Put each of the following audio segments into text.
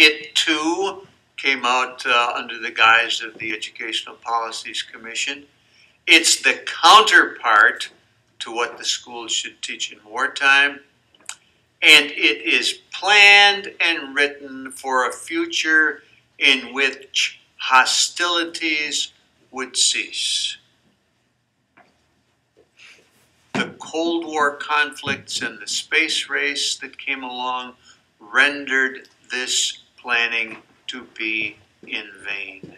It too came out under the guise of the Educational Policies Commission. It's the counterpart to what the schools should teach in wartime. And it is planned and written for a future in which hostilities would cease. The Cold War conflicts and the space race that came along rendered this planning to be in vain.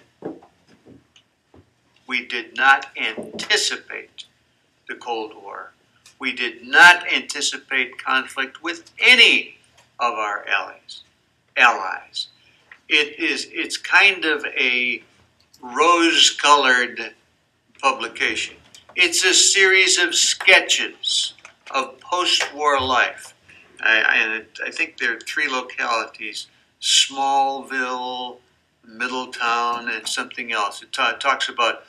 We did not anticipate the Cold War. We did not anticipate conflict with any of our allies. It's kind of a rose-colored publication. It's a series of sketches of post-war life. I think there are 3 localities: Smallville, Middletown, and something else. It talks about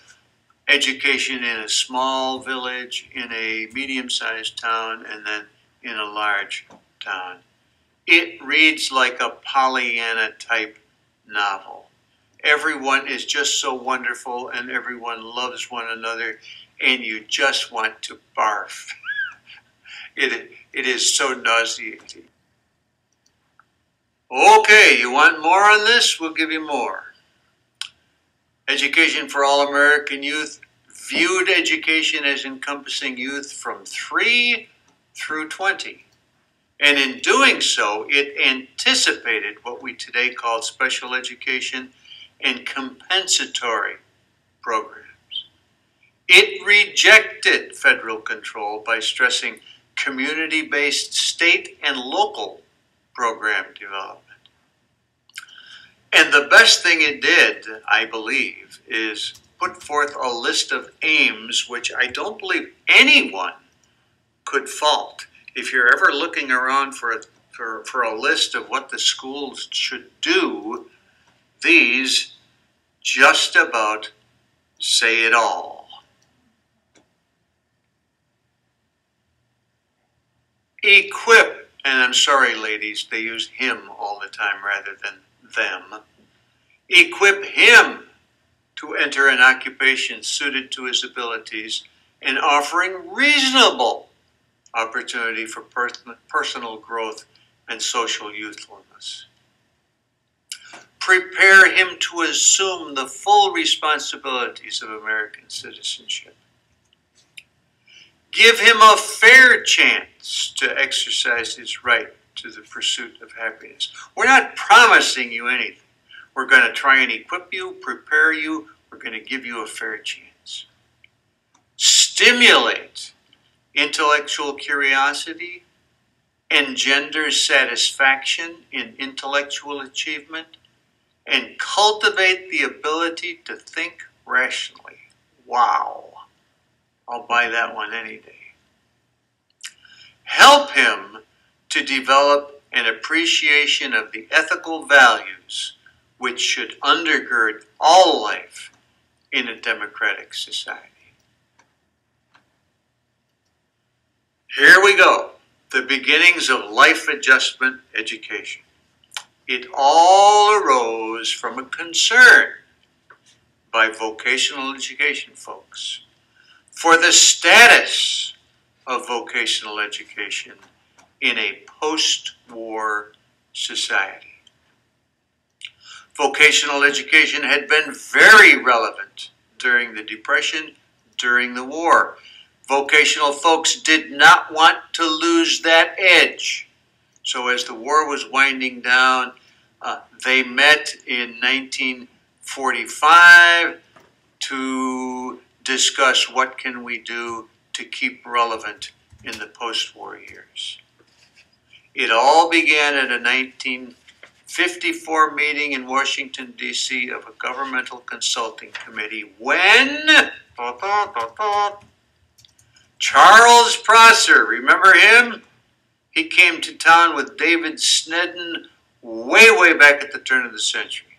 education in a small village, in a medium-sized town, and then in a large town. It reads like a Pollyanna-type novel. Everyone is just so wonderful, and everyone loves one another, and you just want to barf. It is so nauseating. Okay, you want more on this? We'll give you more. Education for All American Youth viewed education as encompassing youth from 3 through 20. And in doing so, it anticipated what we today call special education and compensatory programs. It rejected federal control by stressing community-based state and local program development. And the best thing it did, I believe, is put forth a list of aims which I don't believe anyone could fault. If you're ever looking around for a list of what the schools should do, these just about say it all. Equip, and I'm sorry ladies, they use him all the time rather than them. Equip him to enter an occupation suited to his abilities and offering reasonable opportunity for personal growth and social youthfulness. Prepare him to assume the full responsibilities of American citizenship. Give him a fair chance to exercise his right to the pursuit of happiness. We're not promising you anything. We're going to try and equip you, prepare you. We're going to give you a fair chance. Stimulate intellectual curiosity, engender satisfaction in intellectual achievement, and cultivate the ability to think rationally. Wow. I'll buy that one any day. Help him to develop an appreciation of the ethical values which should undergird all life in a democratic society. Here we go, the beginnings of life adjustment education. It all arose from a concern by vocational education folks for the status of vocational education in a post-war society. Vocational education had been very relevant during the Depression, during the war. Vocational folks did not want to lose that edge. So as the war was winding down, they met in 1945 to discuss what can we do to keep relevant in the post-war years. It all began at a 1954 meeting in Washington, D.C. of a governmental consulting committee when Charles Prosser, remember him? He came to town with David Snedden way back at the turn of the century.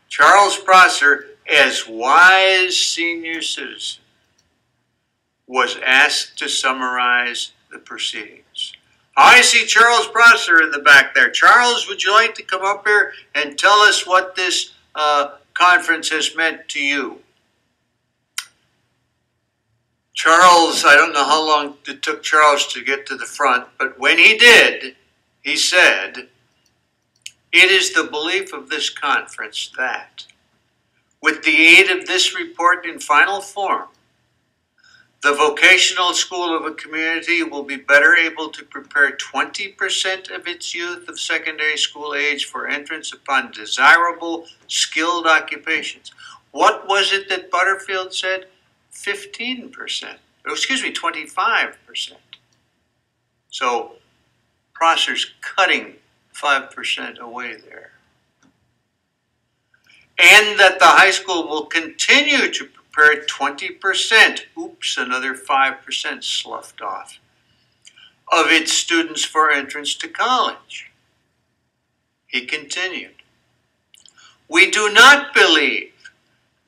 Charles Prosser, as wise senior citizen, was asked to summarize the proceedings. I see Charles Prosser in the back there. Charles, would you like to come up here and tell us what this conference has meant to you? Charles, I don't know how long it took Charles to get to the front, but when he did, he said, "It is the belief of this conference that, with the aid of this report in final form, the vocational school of a community will be better able to prepare 20% of its youth of secondary school age for entrance upon desirable, skilled occupations." What was it that Butterfield said? 15%. Oh, excuse me, 25%. So Prosser's cutting 5% away there. And that the high school will continue to prepare 20%, oops, another 5% sloughed off, of its students for entrance to college. He continued, "We do not believe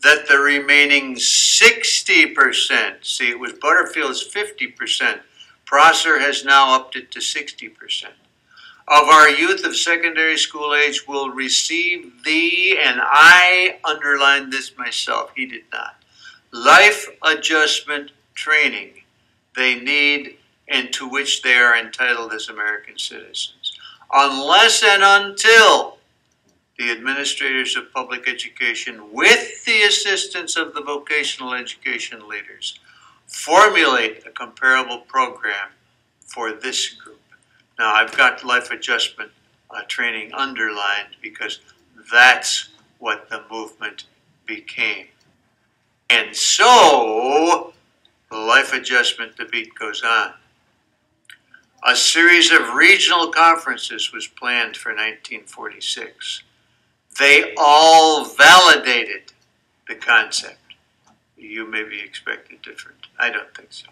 that the remaining 60%, see, it was Butterfield's 50%, Prosser has now upped it to 60%, of our youth of secondary school age will receive the," and I underlined this myself, he did not, "life adjustment training they need and to which they are entitled as American citizens, unless and until the administrators of public education, with the assistance of the vocational education leaders, formulate a comparable program for this group." Now, I've got life adjustment training underlined because that's what the movement became. And so, the life adjustment, the beat goes on. A series of regional conferences was planned for 1946. They all validated the concept. You may be expected different. I don't think so.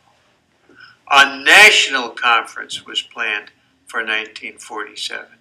A national conference was planned for 1947.